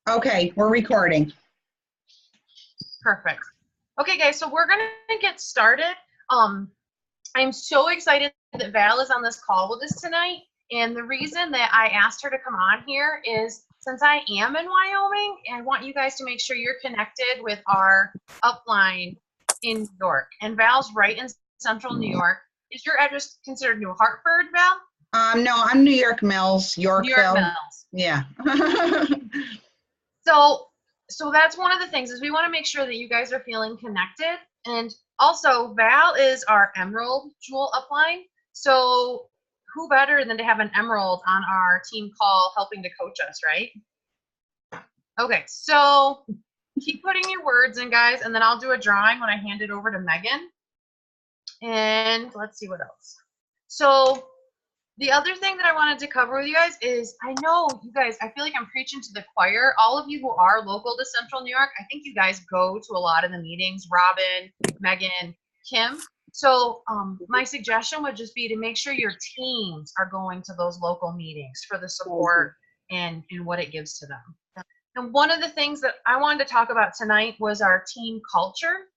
Okay, we're recording. Perfect. Okay, guys, so we're going to get started. I'm so excited that Val is on this call with us tonight. And the reason that I asked her to come on here is since I am in Wyoming, I want you guys to make sure you're connected with our upline in New York. And Val's right in central New York. Is your address considered New Hartford, Val? No, I'm New York Mills, Yorkville. New York Mills. Yeah. So that's one of the things is we want to make sure that you guys are feeling connected. And also Val is our Emerald Jewel upline. So who better than to have an Emerald on our team call helping to coach us, right? Okay, so keep putting your words in, guys, and then I'll do a drawing when I hand it over to Megan. And let's see what else. So the other thing that I wanted to cover with you guys is I know you guys, I feel like I'm preaching to the choir. All of you who are local to Central New York, I think you guys go to a lot of the meetings, Robin, Megan, Kim. So my suggestion would just be to make sure your teams are going to those local meetings for the support and what it gives to them. And one of the things that I wanted to talk about tonight was our team culture.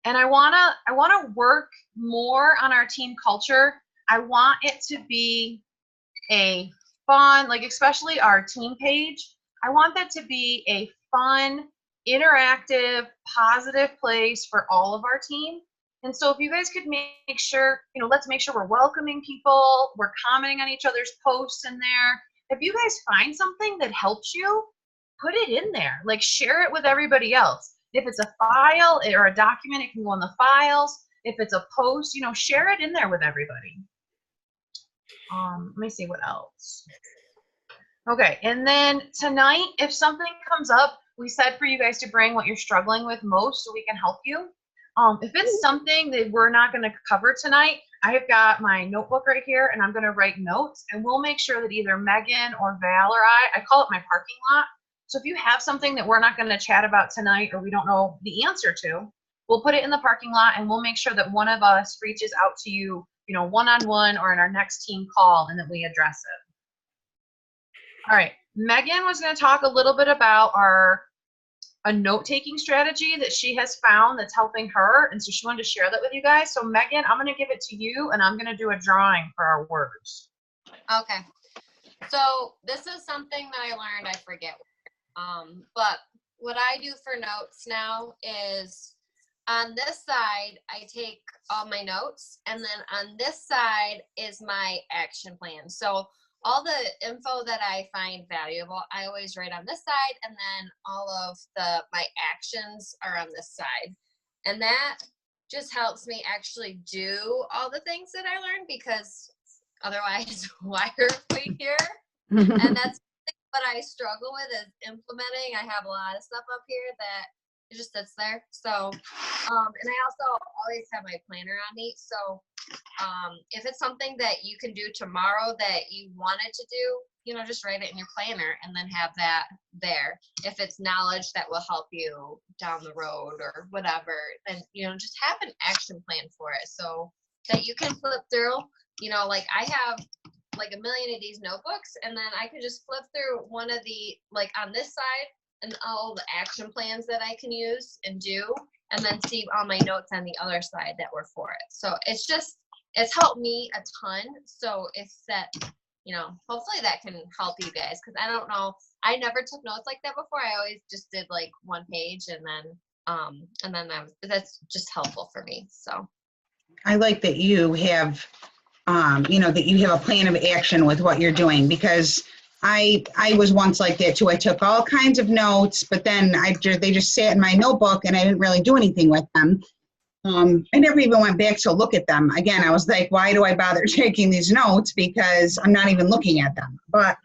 And I wanna work more on our team culture. I want it to be a fun, like especially our team page, I want that to be a fun, interactive, positive place for all of our team. And so if you guys could make sure, let's make sure we're welcoming people, we're commenting on each other's posts in there. If you guys find something that helps you, put it in there, like share it with everybody else. If it's a file or a document, it can go in the files. If it's a post, share it in there with everybody. Let me see what else. Okay, and then tonight, if something comes up, we said for you guys to bring what you're struggling with most so we can help you. If it's something that we're not going to cover tonight, I have got my notebook right here, and I'm going to write notes, and we'll make sure that either Megan or Val or I call it my parking lot. So if you have something that we're not going to chat about tonight or we don't know the answer to, we'll put it in the parking lot, and we'll make sure that one of us reaches out to you, one-on-one or in our next team call, and that we address it. All right, Megan was going to talk a little bit about a note-taking strategy that she has found that's helping her, and so she wanted to share that with you guys. So Megan, I'm going to give it to you, and I'm going to do a drawing for our words. Okay, so this is something that I learned, I forget, but what I do for notes now is on this side, I take all my notes, and then on this side is my action plan. So all the info that I find valuable, I always write on this side, and then all of my actions are on this side. And that just helps me actually do all the things that I learned, because otherwise, why are we here? And that's what I struggle with is implementing. I have a lot of stuff up here that it just sits there. So, and I also always have my planner on me. So, if it's something that you can do tomorrow that you wanted to do, just write it in your planner and then have that there. If it's knowledge that will help you down the road or whatever, then, just have an action plan for it so that you can flip through, like I have like a million of these notebooks, and then I could just flip through one of the, like on this side, and all the action plans that I can use and do, and then see all my notes on the other side that were for it. So it's helped me a ton. So it's that, hopefully that can help you guys, because I don't know, I never took notes like that before. I always just did like one page, and then that's just helpful for me. So I like that you have, that you have a plan of action with what you're doing, because I was once like that too. I took all kinds of notes, but then they just sat in my notebook and I didn't really do anything with them. I never even went back to look at them. Again, I was like, why do I bother taking these notes? Because I'm not even looking at them. But,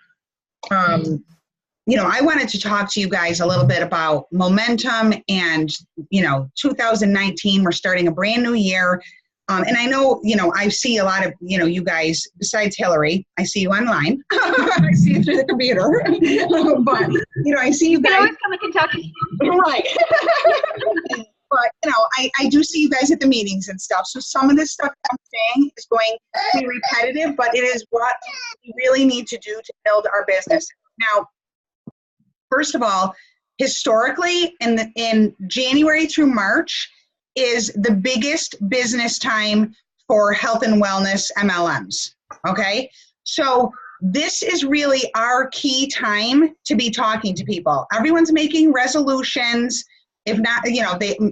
I wanted to talk to you guys a little bit about momentum and, 2019, we're starting a brand new year. And I know, I see a lot of, you guys, besides Hillary, I see you online. I see you through the computer. But, I see you guys. You can always come to Kentucky. Right. But, I do see you guys at the meetings and stuff. So some of this stuff I'm saying is going to be repetitive, but it is what we really need to do to build our business. Now, first of all, historically in January through March is the biggest business time for health and wellness MLMs. Okay. So this is really our key time to be talking to people. Everyone's making resolutions. If not,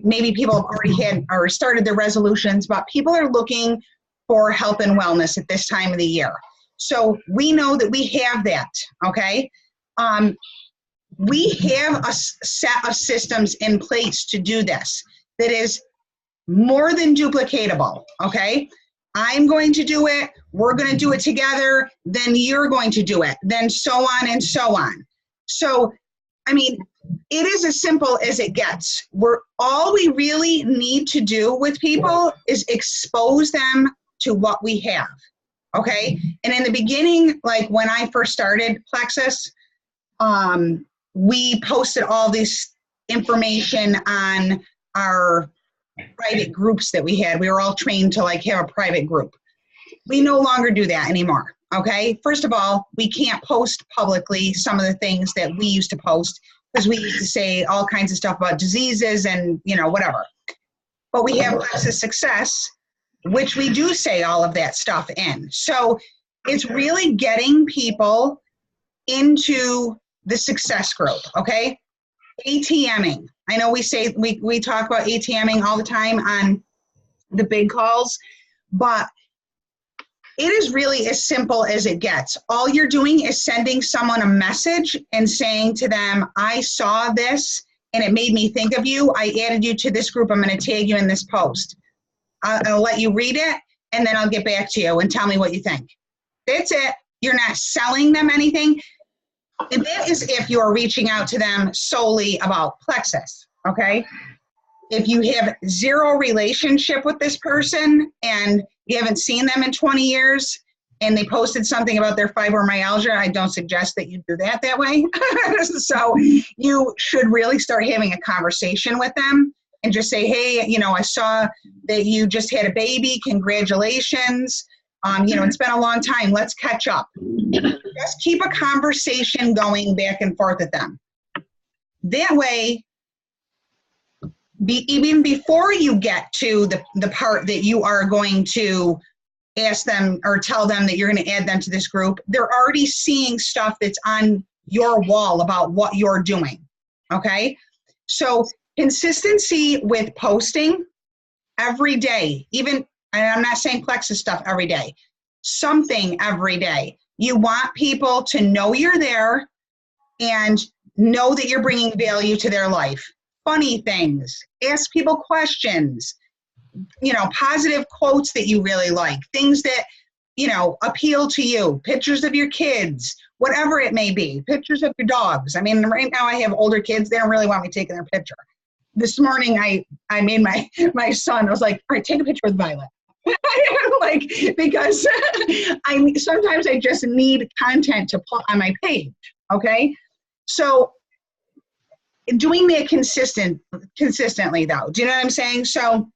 maybe people have already had or started their resolutions, but people are looking for health and wellness at this time of the year. So we know that we have that, okay? We have a set of systems in place to do this that is more than duplicatable, okay? I'm going to do it, we're going to do it together, then you're going to do it, then so on and so on. So, I mean, it is as simple as it gets. All we really need to do with people is expose them to what we have, okay? And in the beginning, like when I first started Plexus, we posted all this information on our private groups that we had. We were all trained to like have a private group. We no longer do that anymore, okay? First of all, we can't post publicly some of the things that we used to post because we used to say all kinds of stuff about diseases and, whatever. But we have Plexus Success, which we do say all of that stuff in. So it's really getting people into the success group, okay? ATMing. I know we say we talk about ATMing all the time on the big calls, but it is really as simple as it gets. All you're doing is sending someone a message and saying to them, I saw this and it made me think of you. I added you to this group. I'm going to tag you in this post. I'll let you read it and then I'll get back to you and tell me what you think. That's it. You're not selling them anything. And that is if you're reaching out to them solely about Plexus, okay? If you have zero relationship with this person and you haven't seen them in 20 years and they posted something about their fibromyalgia, I don't suggest that you do that way. So you should really start having a conversation with them and just say, hey, I saw that you just had a baby. Congratulations. It's been a long time. Let's catch up. Just keep a conversation going back and forth with them. That way, even before you get to the part that you are going to ask them or tell them that you're going to add them to this group, they're already seeing stuff that's on your wall about what you're doing, okay? So consistency with posting every day, even, and I'm not saying Plexus stuff every day, something every day. You want people to know you're there and know that you're bringing value to their life. Funny things, ask people questions, positive quotes that you really like, things that, appeal to you, pictures of your kids, whatever it may be, pictures of your dogs. I mean, right now I have older kids. They don't really want me taking their picture. This morning I made my son, I was like, all right, take a picture with Violet. Because sometimes I just need content to put on my page, okay? So doing that consistently though, do you know what I'm saying? So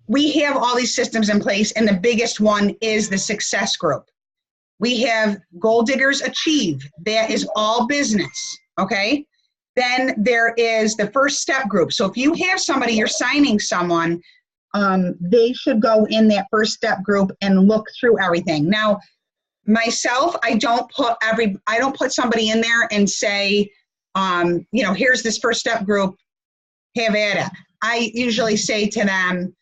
we have all these systems in place and the biggest one is the success group. We have Goal Diggers Achieve, that is all business, okay? Then there is the First Step group. So if you have somebody, you're signing someone, they should go in that First Step group and look through everything. Now, myself, I don't put somebody in there and say, here's this First Step group, have at it. I usually say to them,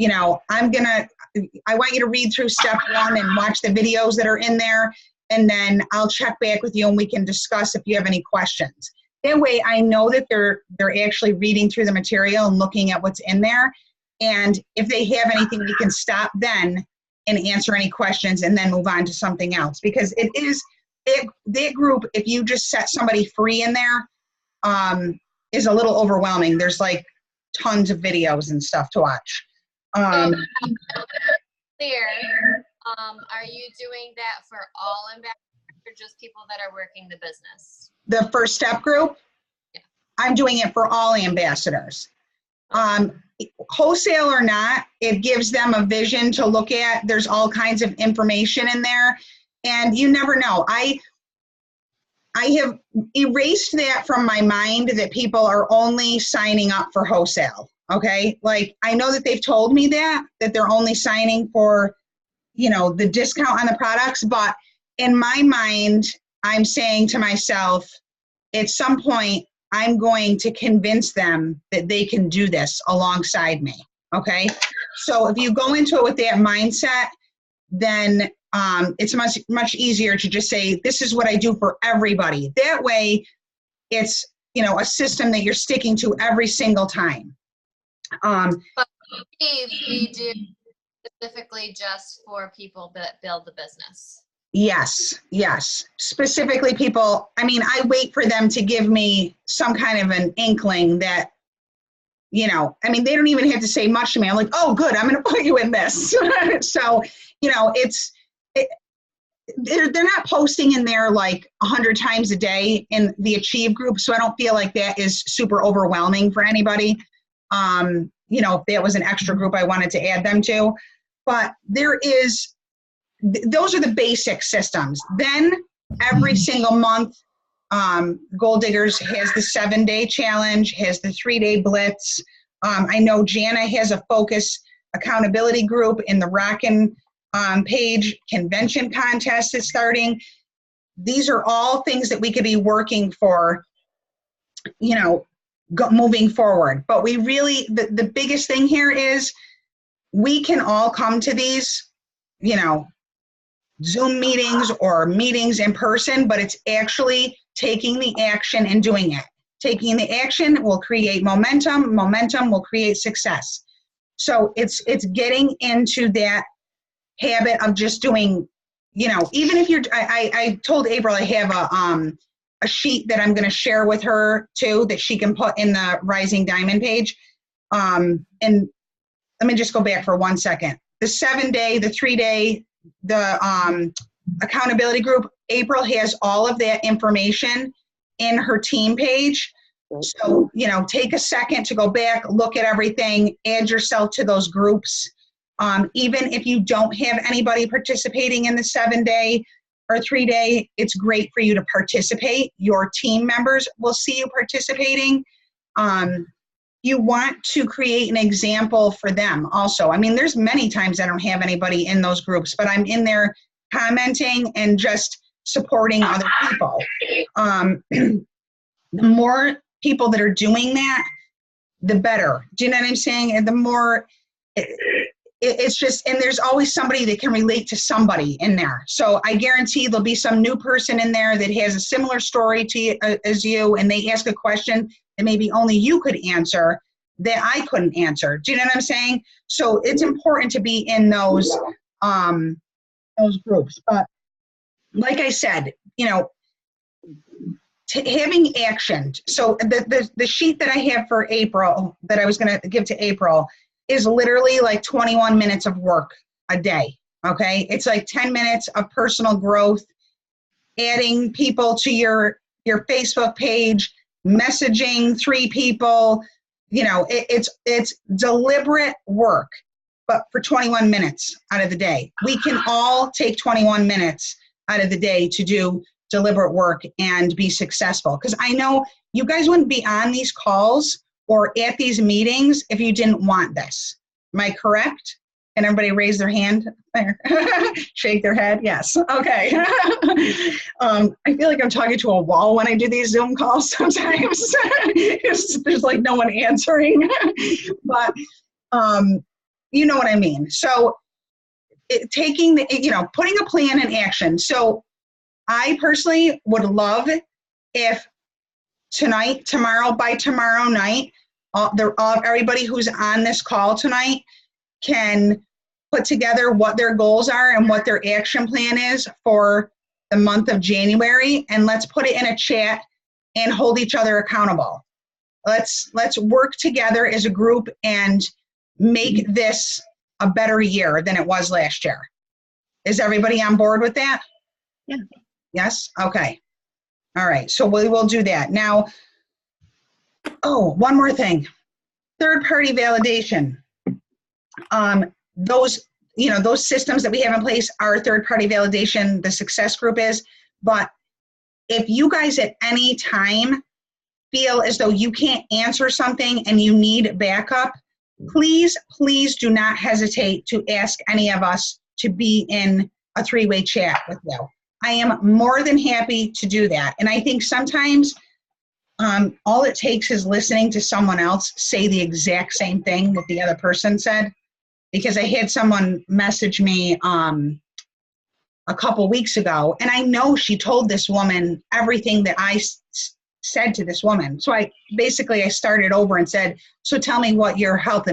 I want you to read through step 1 and watch the videos that are in there, and then I'll check back with you and we can discuss if you have any questions. That way I know that they're actually reading through the material and looking at what's in there. And if they have anything, we can stop then and answer any questions and then move on to something else. Because it is, that group, if you just set somebody free in there, is a little overwhelming. There's like tons of videos and stuff to watch. Clear. Are you doing that for all ambassadors or just people that are working the business? The First Step group? Yeah. I'm doing it for all ambassadors. Wholesale or not, it gives them a vision to look at. There's all kinds of information in there, and you never know. I I have erased that from my mind that people are only signing up for wholesale. Okay. Like I know that they've told me that they're only signing for, you know, the discount on the products, but in my mind, I'm saying to myself, at some point, I'm going to convince them that they can do this alongside me. Okay. So if you go into it with that mindset, then it's much easier to just say, this is what I do for everybody. That way it's, you know, a system that you're sticking to every single time. But we do specifically just for people that build the business. Yes. Specifically people, I mean, I wait for them to give me some kind of an inkling that, you know, I mean, they don't even have to say much to me. I'm like, oh, good, I'm going to put you in this. So, you know, they're not posting in there like 100 times a day in the Achieve group. So I don't feel like that is super overwhelming for anybody. You know, if that was an extra group I wanted to add them to, but those are the basic systems. Then every single month, Goal Diggers has the 7-day challenge, has the 3-day blitz. I know Jana has a focus accountability group in the Rockin' page. Convention contest is starting. These are all things that we could be working for, you know, moving forward. But we really, the biggest thing here is we can all come to these, you know, Zoom meetings or meetings in person, but it's actually taking the action and doing it. Taking the action will create momentum. Momentum will create success. So it's getting into that habit of just doing, you know, even if you're, I told April I have a sheet that I'm going to share with her too, that she can put in the Rising Diamond page. And let me just go back for 1 second. The 7-day, the 3-day, the accountability group, April has all of that information in her team page. So, you know, take a second to go back, look at everything, add yourself to those groups. Even if you don't have anybody participating in the 7-day or 3-day, it's great for you to participate. Your team members will see you participating. You want to create an example for them also. I mean, there's many times I don't have anybody in those groups, but I'm in there commenting and just supporting other people. The more people that are doing that, the better. Do you know what I'm saying? And the more, it's just, and there's always somebody that can relate to somebody in there. So I guarantee there'll be some new person in there that has a similar story to you, as you, and they ask a question that maybe only you could answer that I couldn't answer. Do you know what I'm saying? So it's important to be in those groups. But like I said, you know, having action. So the sheet that I have for April, that I was going to give to April, is literally like 21 minutes of work a day. Okay. It's like 10 minutes of personal growth, adding people to your Facebook page, messaging 3 people, you know, it's deliberate work, but for 21 minutes out of the day. We can all take 21 minutes out of the day to do deliberate work and be successful. Because I know you guys wouldn't be on these calls or at these meetings if you didn't want this. Am I correct? Can everybody raise their hand? Shake their head? Yes. Okay. I feel like I'm talking to a wall when I do these Zoom calls sometimes. There's like no one answering. But you know what I mean. So taking the, you know, putting a plan in action. So I personally would love if tonight, tomorrow, by tomorrow night, everybody who's on this call tonight can put together what their goals are and what their action plan is for the month of January, and let's put it in a chat and hold each other accountable. Let's work together as a group and make this a better year than it was last year. Is everybody on board with that? Yeah. Yes? Okay. All right. So we will do that. Now, oh, one more thing. Third-party validation. Those, you know, those systems that we have in place are third-party validation, the success group is, but if you guys at any time feel as though you can't answer something and you need backup, please, please do not hesitate to ask any of us to be in a three-way chat with you. I am more than happy to do that. And I think sometimes all it takes is listening to someone else say the exact same thing that the other person said. Because I had someone message me a couple weeks ago, and I know she told this woman everything that I said to this woman. So I started over and said, so tell me what your health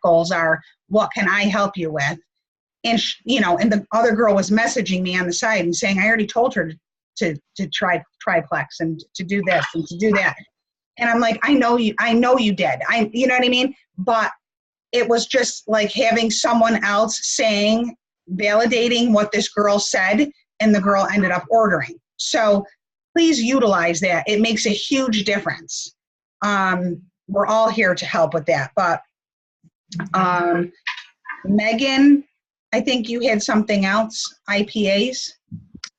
goals are. What can I help you with? And and the other girl was messaging me on the side and saying, I already told her to try Triplex and to do this and to do that. And I'm like, I know you did. You know what I mean? But it was just like having someone else validating what this girl said, and the girl ended up ordering. So please utilize that. It makes a huge difference. We're all here to help with that. But Megan, I think you had something else, IPAs?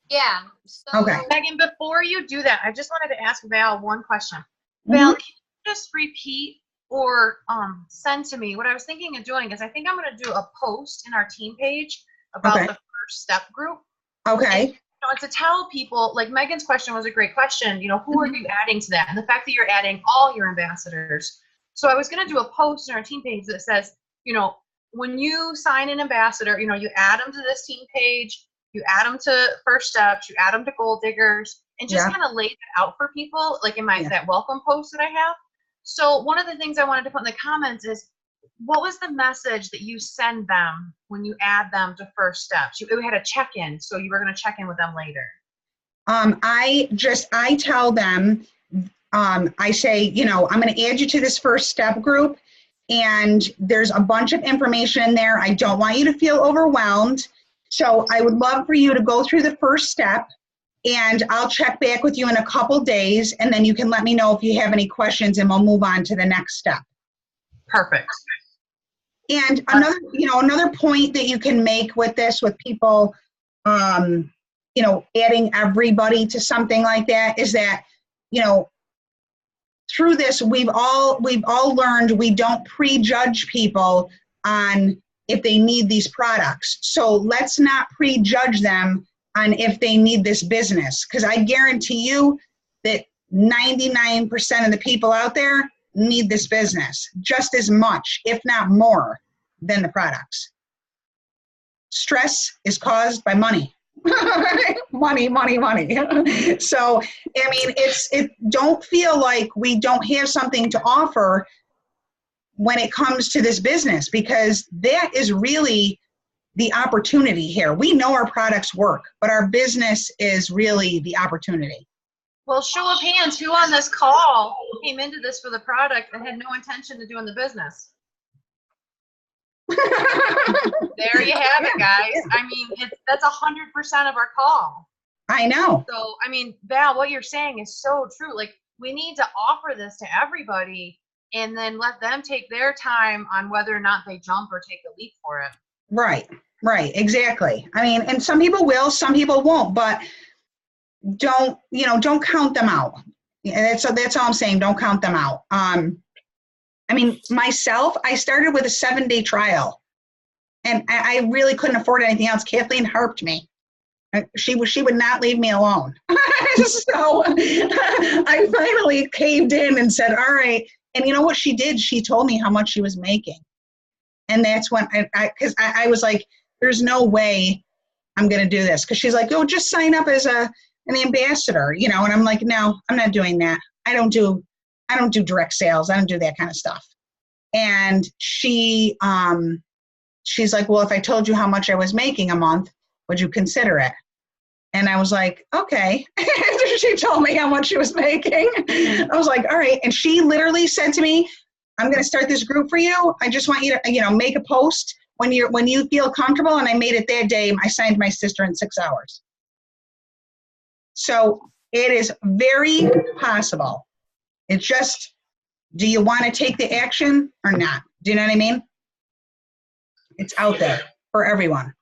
Yeah. So, Okay. Megan, before you do that, I just wanted to ask Val one question. Val, can you just repeat or send to me? What I was thinking of doing is I think I'm going to do a post in our team page about the first step group. Okay. And, to tell people, like Megan's question was a great question, who are you adding to that? And the fact that you're adding all your ambassadors. So I was going to do a post in our team page that says, when you sign an ambassador, you add them to this team page, you add them to First Steps, you add them to Goal Diggers, and just kind of lay that out for people, like in that welcome post that I have. So one of the things I wanted to put in the comments is, what was the message that you send them when you add them to First Steps? We had a check-in, so you were going to check in with them later. I tell them, I say, I'm going to add you to this First Step group, and there's a bunch of information in there. I don't want you to feel overwhelmed. So I would love for you to go through the first step, and I'll check back with you in a couple days, and then you can let me know if you have any questions, and we'll move on to the next step. Perfect. And another point that you can make with this, with people, adding everybody to something like that, is that, through this, we've all learned we don't prejudge people on if they need these products. So let's not prejudge them on if they need this business, because I guarantee you that 99% of the people out there need this business just as much, if not more, than the products. Stress is caused by money. money. So, don't feel like we don't have something to offer when it comes to this business, because that is really the opportunity here. We know our products work, but our business is really the opportunity. Well, show of hands, who on this call came into this for the product and had no intention of doing the business? There you have it, guys. That's 100% of our call. I know. So, Val, what you're saying is so true. Like, we need to offer this to everybody and then let them take their time on whether or not they jump or take a leap for it. Right, exactly. And some people will, some people won't, but don't count them out. That's all I'm saying. Don't count them out. Myself, I started with a 7-day trial, and I really couldn't afford anything else. Kathleen harped me. She would not leave me alone. So I finally caved in and said, all right. And you know what she did? She told me how much she was making. And that's when I was like, there's no way I'm going to do this. Because she's like, oh, just sign up as an ambassador, and I'm like, no, I'm not doing that. I don't do direct sales. I don't do that kind of stuff. And she's like, well, if I told you how much I was making a month, would you consider it? And I was like, okay. She told me how much she was making. I was like, all right. And she literally said to me, I'm going to start this group for you. I just want you to, make a post when you feel comfortable. And I made it that day. I signed my sister in 6 hours. So it is very possible. It's just, do you want to take the action or not? Do you know what I mean? It's out there for everyone.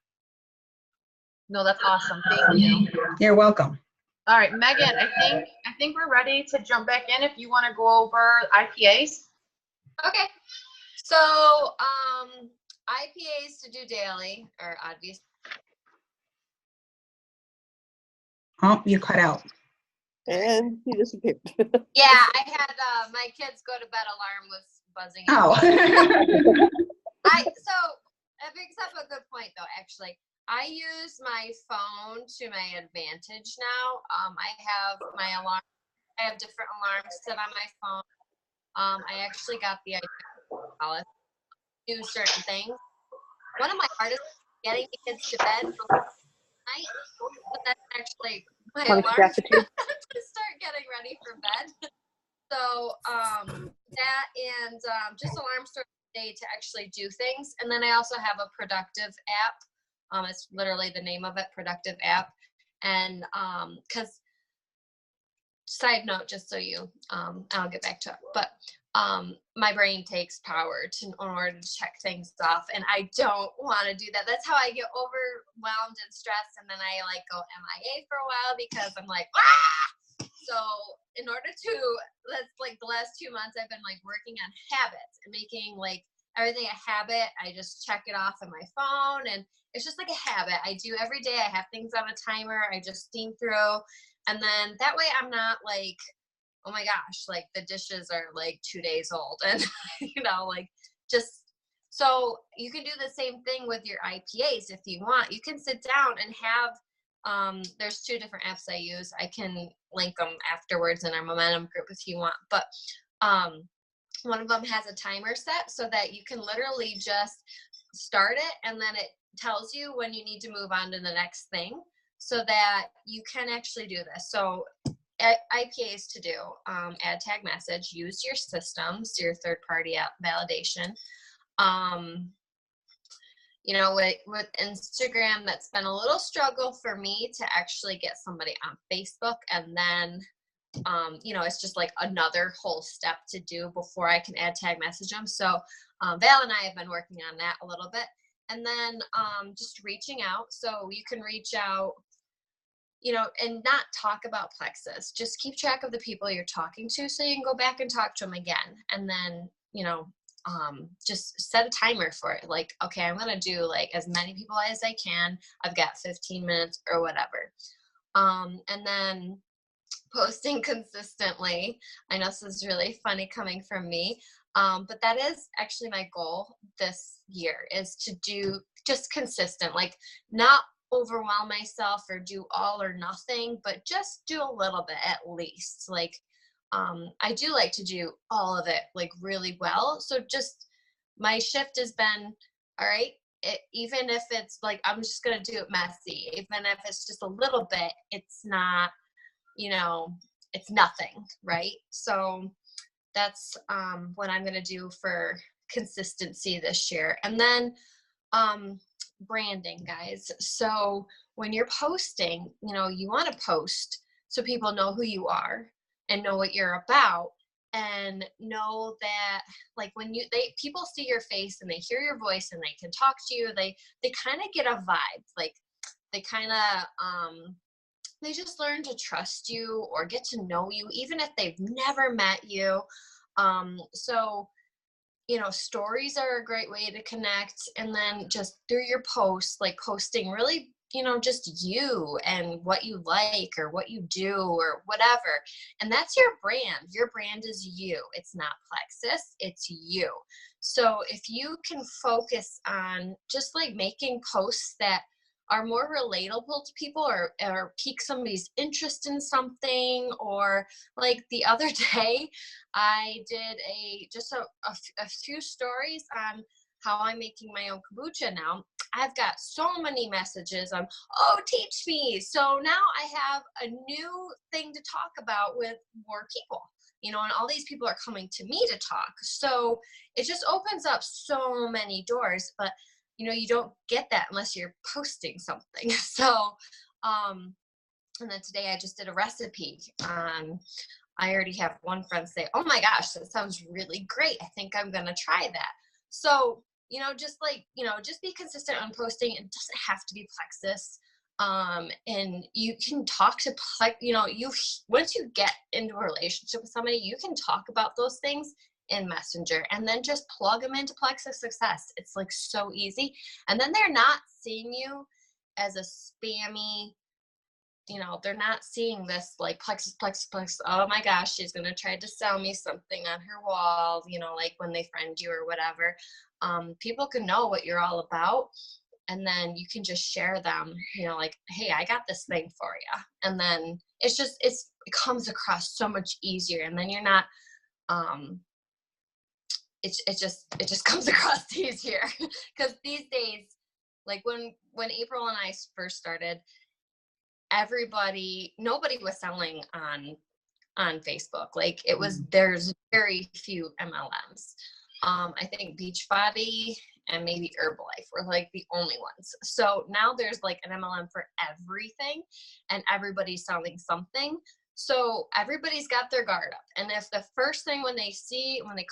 No, that's awesome. Thank you. You're welcome. All right, Megan, I think we're ready to jump back in if you want to go over IPAs. Okay. So, IPAs to do daily are obvious. Oh, you cut out. And he disappeared. Yeah, I had my kids go to bed alarm was buzzing. Oh. So it brings up a good point though, actually. I use my phone to my advantage now. I have my alarm. I have different alarms set on my phone. I actually got the idea to do certain things. One of my hardest getting the kids to bed night, but that's actually my alarm to start getting ready for bed. So that and just alarms throughout the day to actually do things. And then I also have a Productive app. It's literally the name of it, Productive app. And because side note, just so you, I'll get back to it, but my brain takes power in order to check things off, and I don't want to do that. That's how I get overwhelmed and stressed, and then I like go MIA for a while because I'm like, ah! So in order to, that's like the last 2 months I've been like working on habits and making like everything a habit. I just check it off on my phone, and it's just like a habit I do every day. I have things on a timer. I just steam through, and then that way I'm not like, oh my gosh, like the dishes are like 2 days old, and like just, so you can do the same thing with your IPAs if you want. You can sit down and have, there's 2 different apps I use. I can link them afterwards in our Momentum group if you want, but one of them has a timer set so that you can literally just start it, and then it tells you when you need to move on to the next thing, so that you can actually do this. So IPAs to do, add tag message, use your systems, your third-party validation. With Instagram, that's been a little struggle for me to actually get somebody on Facebook, and then it's just like another whole step to do before I can add tag message them. So Val and I have been working on that a little bit, and then just reaching out. So you can reach out, and not talk about Plexus. Just keep track of the people you're talking to so you can go back and talk to them again. And then, just set a timer for it. Like, okay, I'm going to do like as many people as I can. I've got 15 minutes or whatever. And then posting consistently. I know this is really funny coming from me. But that is actually my goal this year, is to do just consistent, like not overwhelm myself or do all or nothing, but just do a little bit at least. Like I do like to do all of it like really well. So just my shift has been, all right, even if it's like I'm just gonna do it messy, even if it's just a little bit, it's not, it's nothing, right? So that's what I'm gonna do for consistency this year. And then branding, guys. So when you're posting, you want to post so people know who you are and know what you're about, and know that like when people see your face and they hear your voice and they can talk to you, they kind of get a vibe, like they kind of they just learn to trust you or get to know you even if they've never met you. So stories are a great way to connect. And then just through your posts, like posting really, just you and what you like or what you do or whatever. And that's your brand. Your brand is you. It's not Plexus, it's you. So if you can focus on just like making posts that are more relatable to people or pique somebody's interest in something, or like the other day I did a few stories on how I'm making my own kombucha now. I've got so many messages on, oh, teach me. So now I have a new thing to talk about with more people, and all these people are coming to me to talk. So it just opens up so many doors, but you don't get that unless you're posting something. So, and then today I just did a recipe. I already have one friend say, oh my gosh, that sounds really great. I think I'm going to try that. So, just be consistent on posting. It doesn't have to be Plexus. And you can talk to, like, you know, once you get into a relationship with somebody, you can talk about those things in Messenger and then just plug them into Plexus Success. It's like so easy. And then they're not seeing you as a spammy, you know, they're not seeing this like Plexus, oh my gosh, she's going to try to sell me something on her wall, you know, like when they friend you or whatever. People can know what you're all about. And then you can just share them, you know, like, hey, I got this thing for you. And then it comes across so much easier. And then you're not, it just comes across easier. Because these days, like when April and I first started, nobody was selling on Facebook. Like it was, there's very few MLMs. I think Beachbody and maybe Herbalife were like the only ones. So now there's like an MLM for everything and everybody's selling something. So everybody's got their guard up. And if the first thing when they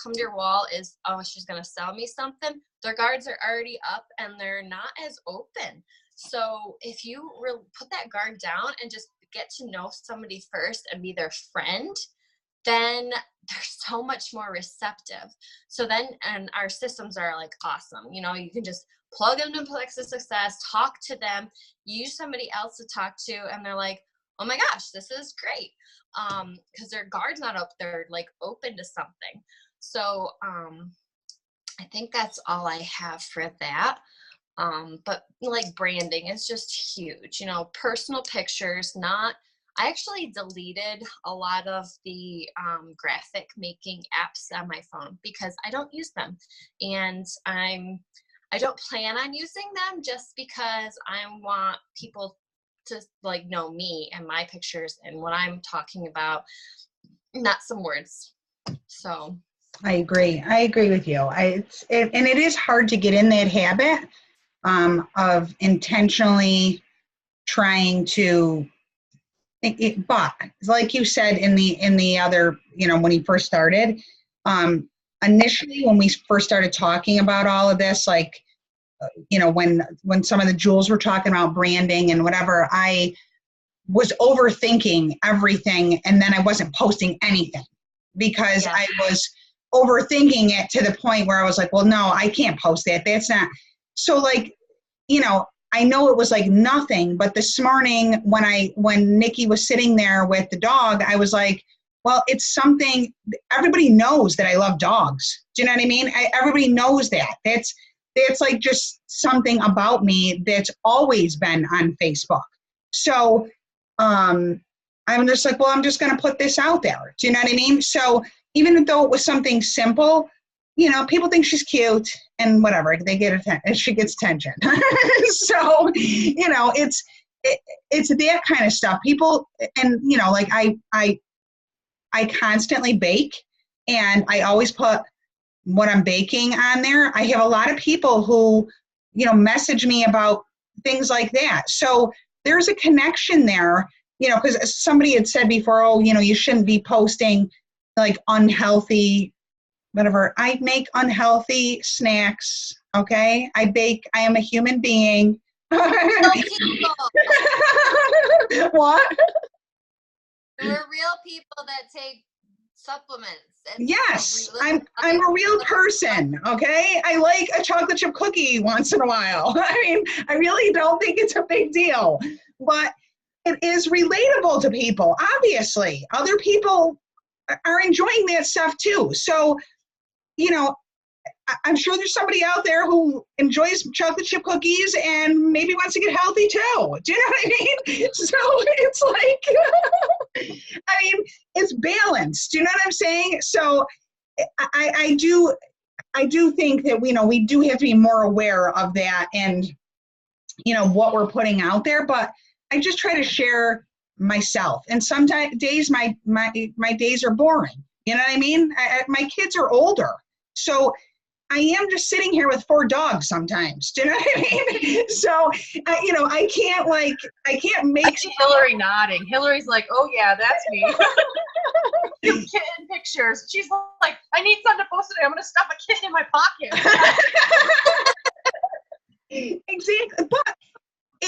come to your wall is, oh, she's going to sell me something, their guards are already up and they're not as open. So if you really put that guard down and just get to know somebody first and be their friend, then they're so much more receptive. So then, and our systems are like awesome. You know, you can just plug them to Plexus Success, talk to them, use somebody else to talk to, and they're like, oh my gosh, this is great. Because their guard's not up, they're like open to something. So I think that's all I have for that. But like branding is just huge, you know, personal pictures, I actually deleted a lot of the graphic making apps on my phone because I don't use them. And I don't plan on using them just because I want people to like know me and my pictures and what I'm talking about, not some words. So I agree with you. And it is hard to get in that habit of intentionally trying to, but like you said in the other, you know, when he first started, initially when we first started talking about all of this, like, you know, when some of the Jules were talking about branding and whatever, I was overthinking everything and then I wasn't posting anything because I was overthinking it to the point where I was like, well, no, I can't post that. That's not. So like, you know, I know it was like nothing, but this morning when Nikki was sitting there with the dog, I was like, well, it's something, everybody knows that I love dogs. Do you know what I mean? Everybody knows that. That's like just something about me that's always been on Facebook. So I'm just like, well, I'm just going to put this out there. Do you know what I mean? So even though it was something simple, you know, people think she's cute and whatever, they get attention, she gets attention. So, you know, it's that kind of stuff. People, and you know, like I constantly bake and I always put what I'm baking on there. I have a lot of people who, you know, message me about things like that. So there's a connection there, you know, because somebody had said before, oh, you know, you shouldn't be posting like unhealthy, whatever. I make unhealthy snacks. Okay. I bake. I am a human being. What? We're real people that take supplements. Yes, I'm a real person, okay? I like a chocolate chip cookie once in a while. I mean, I really don't think it's a big deal, but it is relatable to people, obviously. Other people are enjoying that stuff too. So, you know, I'm sure there's somebody out there who enjoys chocolate chip cookies and maybe wants to get healthy too. Do you know what I mean? So it's like, I mean, it's balanced. Do you know what I'm saying? So I do think that, you know, we do have to be more aware of that and, you know, what we're putting out there, but I just try to share myself. And sometimes days, my days are boring. You know what I mean? My kids are older. So I am just sitting here with 4 dogs sometimes. Do you know what I mean? So, you know, I can't make. I see Hillary nodding. Hillary's like, oh yeah, that's me. Cute kitten pictures. She's like, I need something to post today. I'm going to stuff a kitten in my pocket. Exactly. But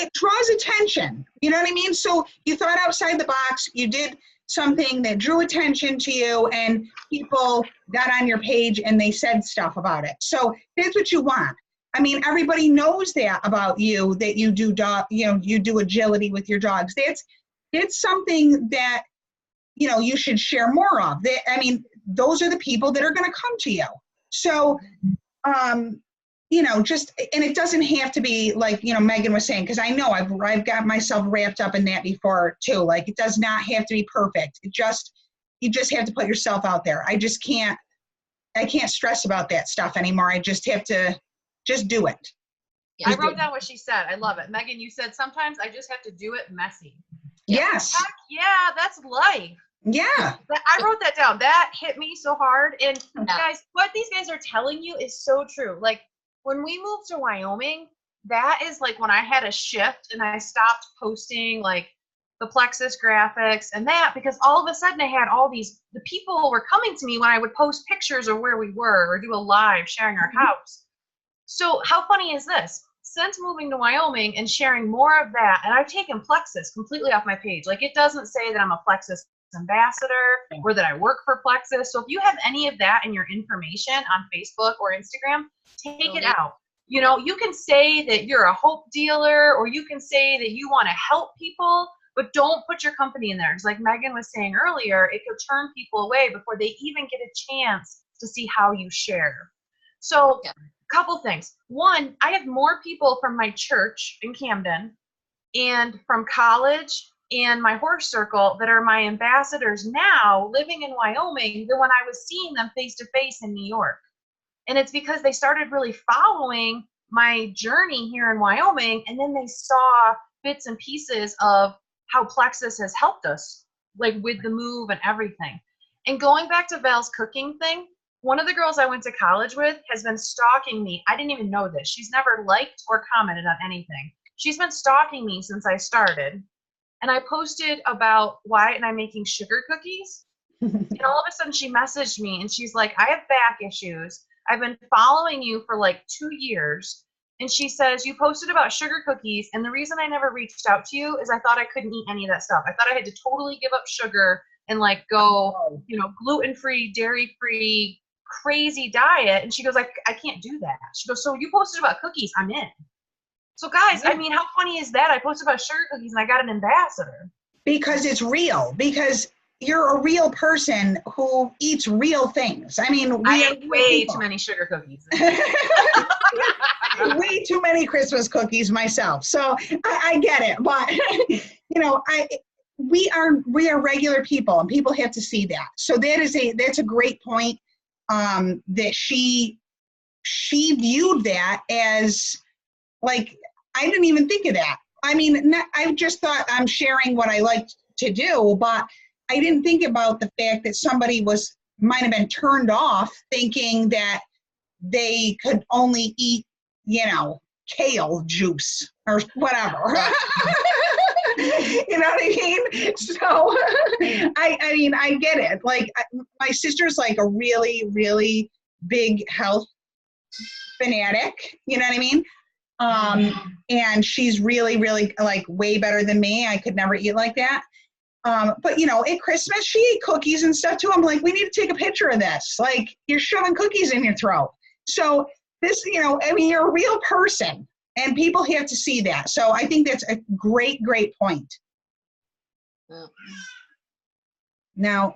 it draws attention. You know what I mean? So you thought outside the box, you did something that drew attention to you, and people got on your page and they said stuff about it. So that's what you want. I mean, everybody knows that about you, that you do you do agility with your dogs. That's something that, you should share more of. I mean, those are the people that are going to come to you. So, just, and it doesn't have to be like, Megan was saying, because I know I've got myself wrapped up in that before too. Like, it does not have to be perfect. You just have to put yourself out there. I can't stress about that stuff anymore. I just have to just do it. I wrote down what she said. I love it. Megan, you said sometimes I just have to do it messy. Yes. Heck yeah, that's life. Yeah. I wrote that down. That hit me so hard. And guys, what these guys are telling you is so true. Like, when we moved to Wyoming, that is like when I had a shift and I stopped posting like the Plexus graphics and that, because all of a sudden I had the people were coming to me when I would post pictures of where we were or do a live sharing our house. So how funny is this? Since moving to Wyoming and sharing more of that, and I've taken Plexus completely off my page. Like, it doesn't say that I'm a Plexus ambassador or that I work for Plexus. So if you have any of that in your information on Facebook or Instagram, take it out. You can say that you're a hope dealer, or you can say that you want to help people, but don't put your company in there. Because like Megan was saying earlier, it could turn people away before they even get a chance to see how you share. So couple things. One, I have more people from my church in Camden and from college and my horse circle that are my ambassadors now living in Wyoming than when I was seeing them face to face in New York. And it's because they started really following my journey here in Wyoming, and then they saw bits and pieces of how Plexus has helped us, like with the move and everything. And going back to Val's cooking thing, one of the girls I went to college with has been stalking me. I didn't even know this. She's never liked or commented on anything. She's been stalking me since I started. And I posted about Wyatt and I making sugar cookies. And all of a sudden she messaged me and she's like, I have back issues. I've been following you for like 2 years. And she says, you posted about sugar cookies. And the reason I never reached out to you is I thought I couldn't eat any of that stuff. I thought I had to totally give up sugar and like go, gluten-free, dairy-free, crazy diet. And she goes, I can't do that. She goes, so you posted about cookies, I'm in. So guys, I mean, how funny is that? I posted about sugar cookies and I got an ambassador. Because it's real. Because you're a real person who eats real things. I mean, I ate way too many sugar cookies. Way too many Christmas cookies myself. So I get it. But, we are regular people and people have to see that. So that's a great point. That she viewed that as like, I didn't even think of that. I mean, I just thought I'm sharing what I like to do, but I didn't think about the fact that somebody might have been turned off thinking that they could only eat, kale juice or whatever. You know what I mean? So, I mean, I get it. Like, my sister's like a really, really big health fanatic. You know what I mean? And she's really, really like way better than me. I could never eat like that. But at Christmas, she ate cookies and stuff too. I'm like, we need to take a picture of this. Like, you're shoving cookies in your throat. So this, I mean, you're a real person. And people have to see that. So I think that's a great, great point. Yeah. Now,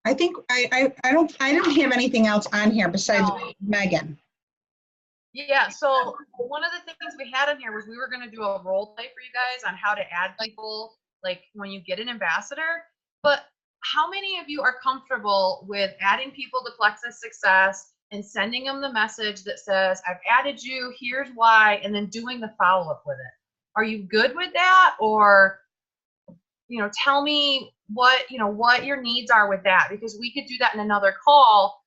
I think I don't have anything else on here besides Megan. Yeah, so one of the things we had in here was we were going to do a role play for you guys on how to add people, like when you get an ambassador. But how many of you are comfortable with adding people to Plexus Success and sending them the message that says, I've added you, here's why, and then doing the follow-up with it? Are you good with that? Or, tell me what your needs are with that, because we could do that in another call.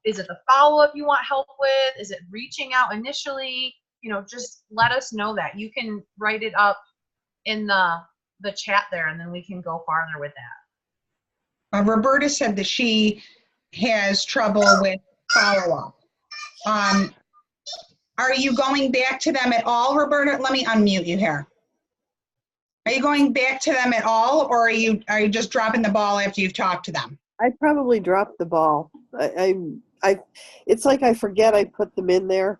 Is it the follow-up you want help with? Is it reaching out initially? Just let us know that. You can write it up in the chat there, and then we can go farther with that. Roberta said that she has trouble with follow-up. Are you going back to them at all, Roberta? Let me unmute you here. Are you going back to them at all, or are you just dropping the ball after you've talked to them? I probably dropped the ball. It's like I forget I put them in there,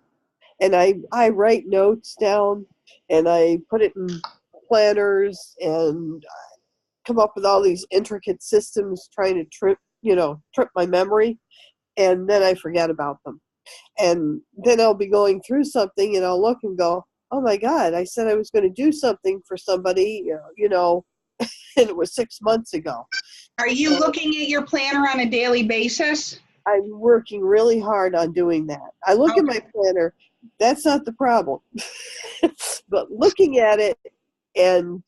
and I write notes down, and I put it in planners, and come up with all these intricate systems trying to trip my memory, and then I forget about them. And then I'll be going through something, and I'll look and go, oh my God, I said I was going to do something for somebody, and it was 6 months ago. Are you looking at your planner on a daily basis? I'm working really hard on doing that. I look at my planner. That's not the problem. But looking at it and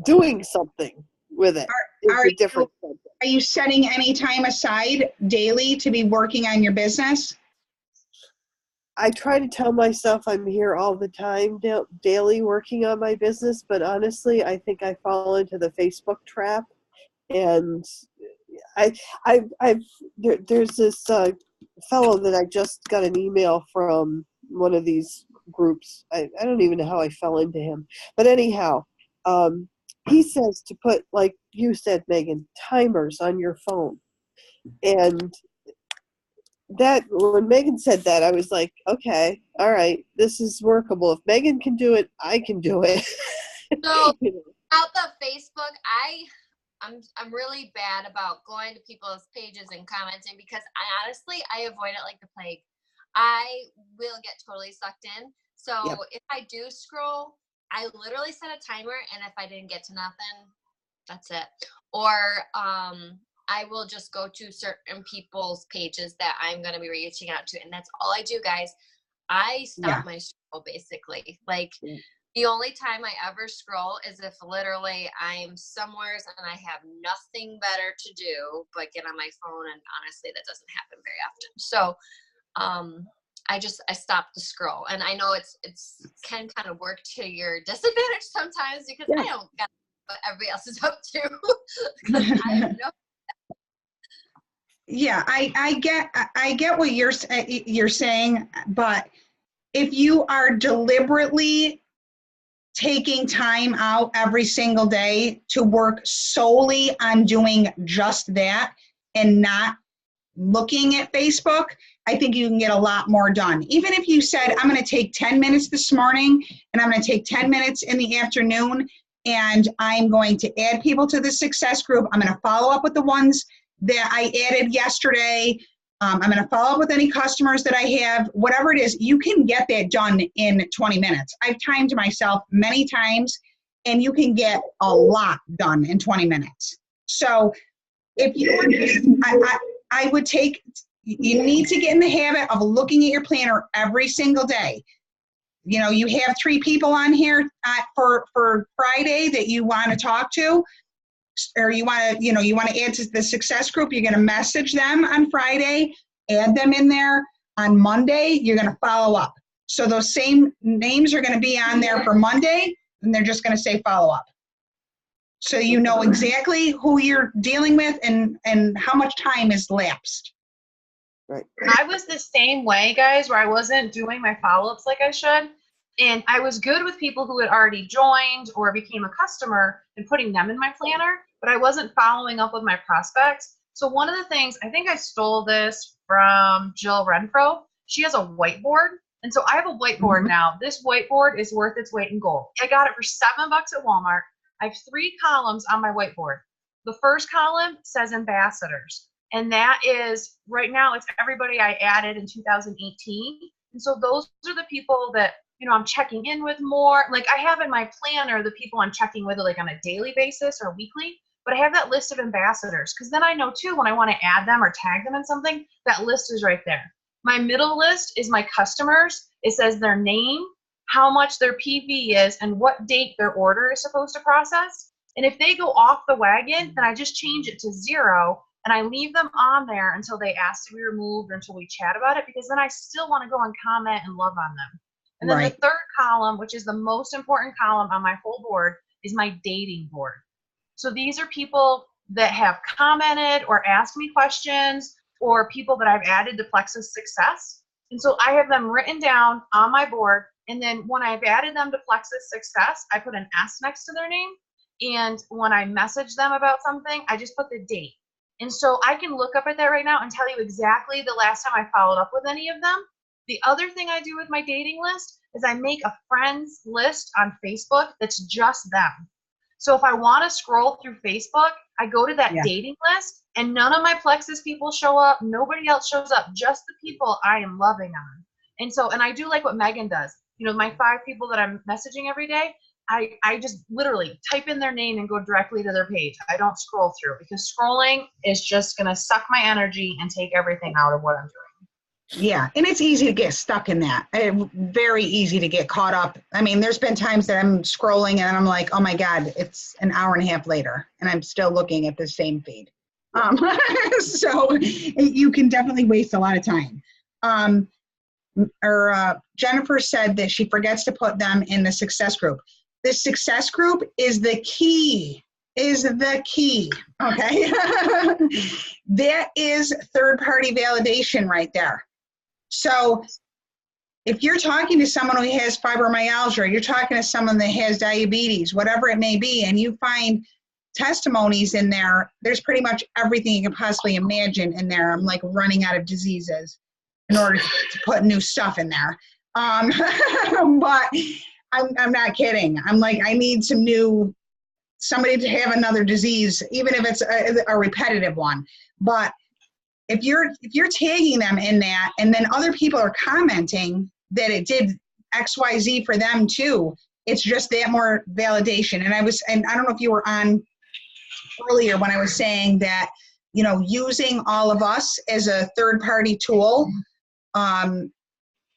doing something with it is a different subject. Are you setting any time aside daily to be working on your business? I try to tell myself I'm here all the time, daily working on my business, but honestly, I think I fall into the Facebook trap. And there's this fellow that I just got an email from one of these groups. I don't even know how I fell into him, but anyhow, he says to put, like you said, Megan, timers on your phone. And that, when Megan said that, I was like, okay, all right, this is workable. If Megan can do it, I can do it. So out the Facebook, I'm really bad about going to people's pages and commenting, because I avoid it like the plague. I will get totally sucked in. So Yep. If I do scroll, I literally set a timer, and if I didn't get to nothing, that's it. Or I will just go to certain people's pages that I'm going to be reaching out to, and that's all I do, guys. I stop my scroll, basically. Like, the only time I ever scroll is if literally I'm somewhere and I have nothing better to do but get on my phone, and honestly, that doesn't happen very often. So I stop the scroll, and I know it's can kind of work to your disadvantage sometimes, because I don't get what everybody else is up to. 'Cause I have no. Yeah, I get what you're saying, but if you are deliberately taking time out every single day to work solely on doing just that and not looking at Facebook, I think you can get a lot more done. Even if you said, I'm going to take 10 minutes this morning, and I'm going to take 10 minutes in the afternoon, and I'm going to add people to the success group. I'm going to follow up with the ones that I added yesterday. I'm going to follow up with any customers that I have. Whatever it is, you can get that done in 20 minutes. I've timed myself many times, and you can get a lot done in 20 minutes. So if you want, I would take, you need to get in the habit of looking at your planner every single day. You know, you have 3 people on here for Friday that you want to talk to, or you want to add to the success group. You're going to message them on Friday, add them in there. On Monday, you're going to follow up. So those same names are going to be on there for Monday, and they're just going to say follow up. So you know exactly who you're dealing with and how much time is lapsed. Right. I was the same way, guys, where I wasn't doing my follow-ups like I should. And I was good with people who had already joined or became a customer and putting them in my planner, but I wasn't following up with my prospects. So one of the things, I think I stole this from Jill Renfro. She has a whiteboard. And so I have a whiteboard now. This whiteboard is worth its weight in gold. I got it for $7 at Walmart. I have 3 columns on my whiteboard. The first column says ambassadors. And that is, right now, it's everybody I added in 2018. And so those are the people that, you know, I'm checking in with more. Like, I have in my planner the people I'm checking with, like, on a daily basis or weekly. But I have that list of ambassadors, because then I know, too, when I want to add them or tag them in something, that list is right there. My middle list is my customers. It says their name, how much their PV is, and what date their order is supposed to process. And if they go off the wagon, then I just change it to 0, and I leave them on there until they ask to be removed or until we chat about it, because then I still want to go and comment and love on them. And then the third column, which is the most important column on my whole board, is my dating board. So these are people that have commented or asked me questions, or people that I've added to Plexus Success. And so I have them written down on my board. And then when I've added them to Plexus Success, I put an S next to their name. And when I message them about something, I just put the date. And so I can look up at that right now and tell you exactly the last time I followed up with any of them. The other thing I do with my dating list is I make a friends list on Facebook that's just them. So if I want to scroll through Facebook, I go to that dating list and none of my Plexus people show up. Nobody else shows up, just the people I am loving on. And so, and I do like what Megan does. You know, my 5 people that I'm messaging every day, I just literally type in their name and go directly to their page. I don't scroll through because scrolling is just going to suck my energy and take everything out of what I'm doing. Yeah, and it's easy to get stuck in that. Very easy to get caught up. I mean, there's been times that I'm scrolling and I'm like, oh my God, it's an hour and a half later and I'm still looking at the same feed. So you can definitely waste a lot of time. Jennifer said that she forgets to put them in the success group. The success group is the key, okay? That is third-party validation right there. So if you're talking to someone who has fibromyalgia, you're talking to someone that has diabetes, whatever it may be, and you find testimonies in there, there's pretty much everything you can possibly imagine in there. I'm like running out of diseases in order to put new stuff in there. But I'm not kidding. I'm like, I need somebody to have another disease, even if it's a repetitive one. But if you're tagging them in that, and then other people are commenting that it did XYZ for them too, it's just that more validation. And I don't know if you were on earlier when I was saying that, you know, using all of us as a third-party tool.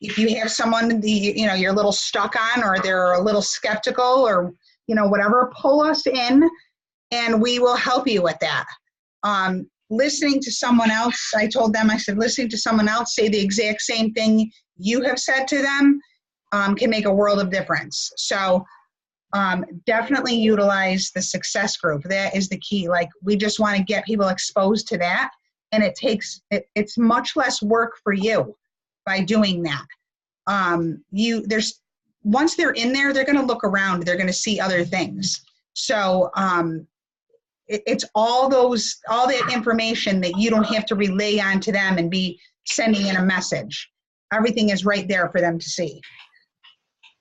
If you have someone you're a little stuck on, or they're a little skeptical, or whatever, pull us in, and we will help you with that. Listening to someone else, I said, listening to someone else say the exact same thing you have said to them can make a world of difference. So definitely utilize the success group. That is the key. Like, we just want to get people exposed to that, and it's much less work for you by doing that. Once they're in there, they're going to look around, they're going to see other things. So it's all that information that you don't have to relay on to them and be sending in a message. Everything is right there for them to see.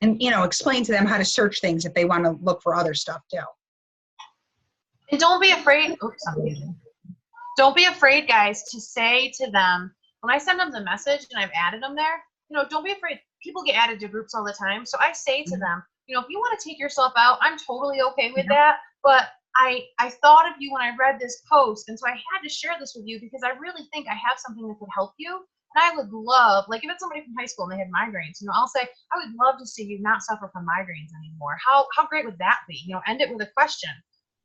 And, explain to them how to search things if they want to look for other stuff too. And don't be afraid. Don't be afraid, guys, to say to them, when I send them the message and I've added them there, don't be afraid. People get added to groups all the time. So I say to them, if you want to take yourself out, I'm totally okay with that. But I thought of you when I read this post, and so I had to share this with you because I really think I have something that could help you. And I would love, like, if it's somebody from high school and they had migraines, I'll say, I would love to see you not suffer from migraines anymore. How great would that be? End it with a question.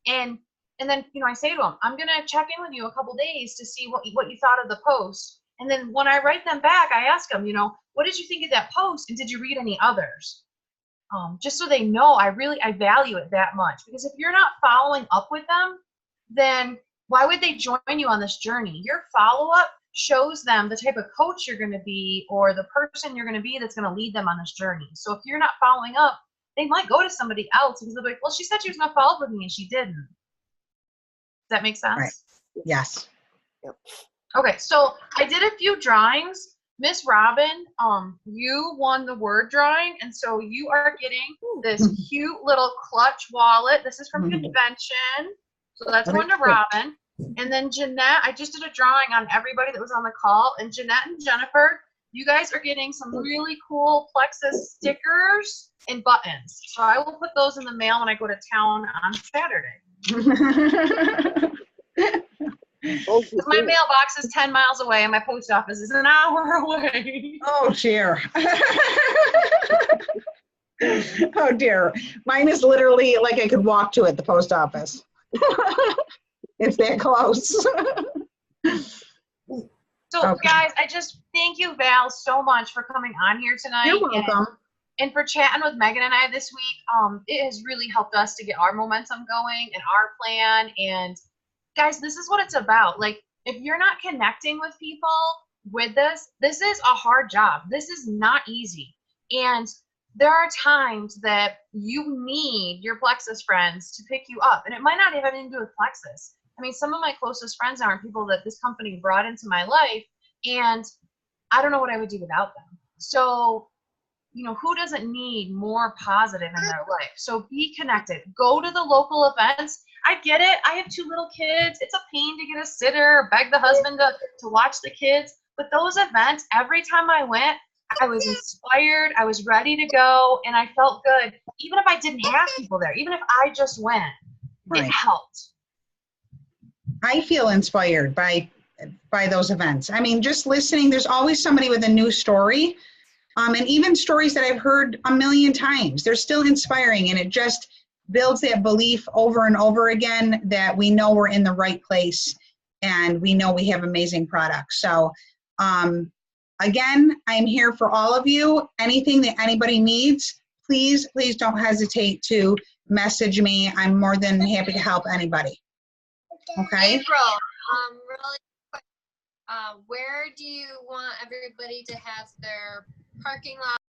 And then, I say to them, I'm going to check in with you a couple days to see what you thought of the post. And then when I write them back, I ask them, what did you think of that post? And did you read any others? Just so they know I value it that much. Because if you're not following up with them, then why would they join you on this journey? Your follow-up shows them the type of coach you're going to be, or the person you're going to be that's going to lead them on this journey. So if you're not following up, they might go to somebody else because they'll be like, well, she said she was going to follow up with me and she didn't. Does that make sense? Right. Yes. Yep. Okay, so I did a few drawings. Miss Robin, you won the word drawing, and so you are getting this cute little clutch wallet. This is from Convention, so that's going to Robin. And then Jeanette, I just did a drawing on everybody that was on the call, and Jeanette and Jennifer, you guys are getting some really cool Plexus stickers and buttons. So I will put those in the mail when I go to town on Saturday. My mailbox is 10 miles away and my post office is an hour away. Oh, dear. Oh, dear. Mine is literally like I could walk to it, the post office. It's that close. So, okay. Guys, I just thank you, Val, so much for coming on here tonight. You're welcome. And for chatting with Megan and I this week. It has really helped us to get our momentum going and our plan. And guys, this is what it's about. Like, if you're not connecting with people with this is a hard job. This is not easy. And there are times that you need your Plexus friends to pick you up. And it might not have anything to do with Plexus. I mean, some of my closest friends are people that this company brought into my life, and I don't know what I would do without them. So, you know, who doesn't need more positive in their life? So be connected. Go to the local events. I get it. I have 2 little kids. It's a pain to get a sitter, beg the husband to watch the kids. But those events, every time I went, I was inspired. I was ready to go, and I felt good. Even if I didn't have people there, even if I just went, Right. it helped. I feel inspired by those events. I mean, just listening, there's always somebody with a new story. And even stories that I've heard a million times, they're still inspiring, and it just builds that belief over and over again that we know we're in the right place and we know we have amazing products. So again, I'm here for all of you. Anything that anybody needs, please don't hesitate to message me. I'm more than happy to help anybody. Okay? April, really quick, where do you want everybody to have their parking lot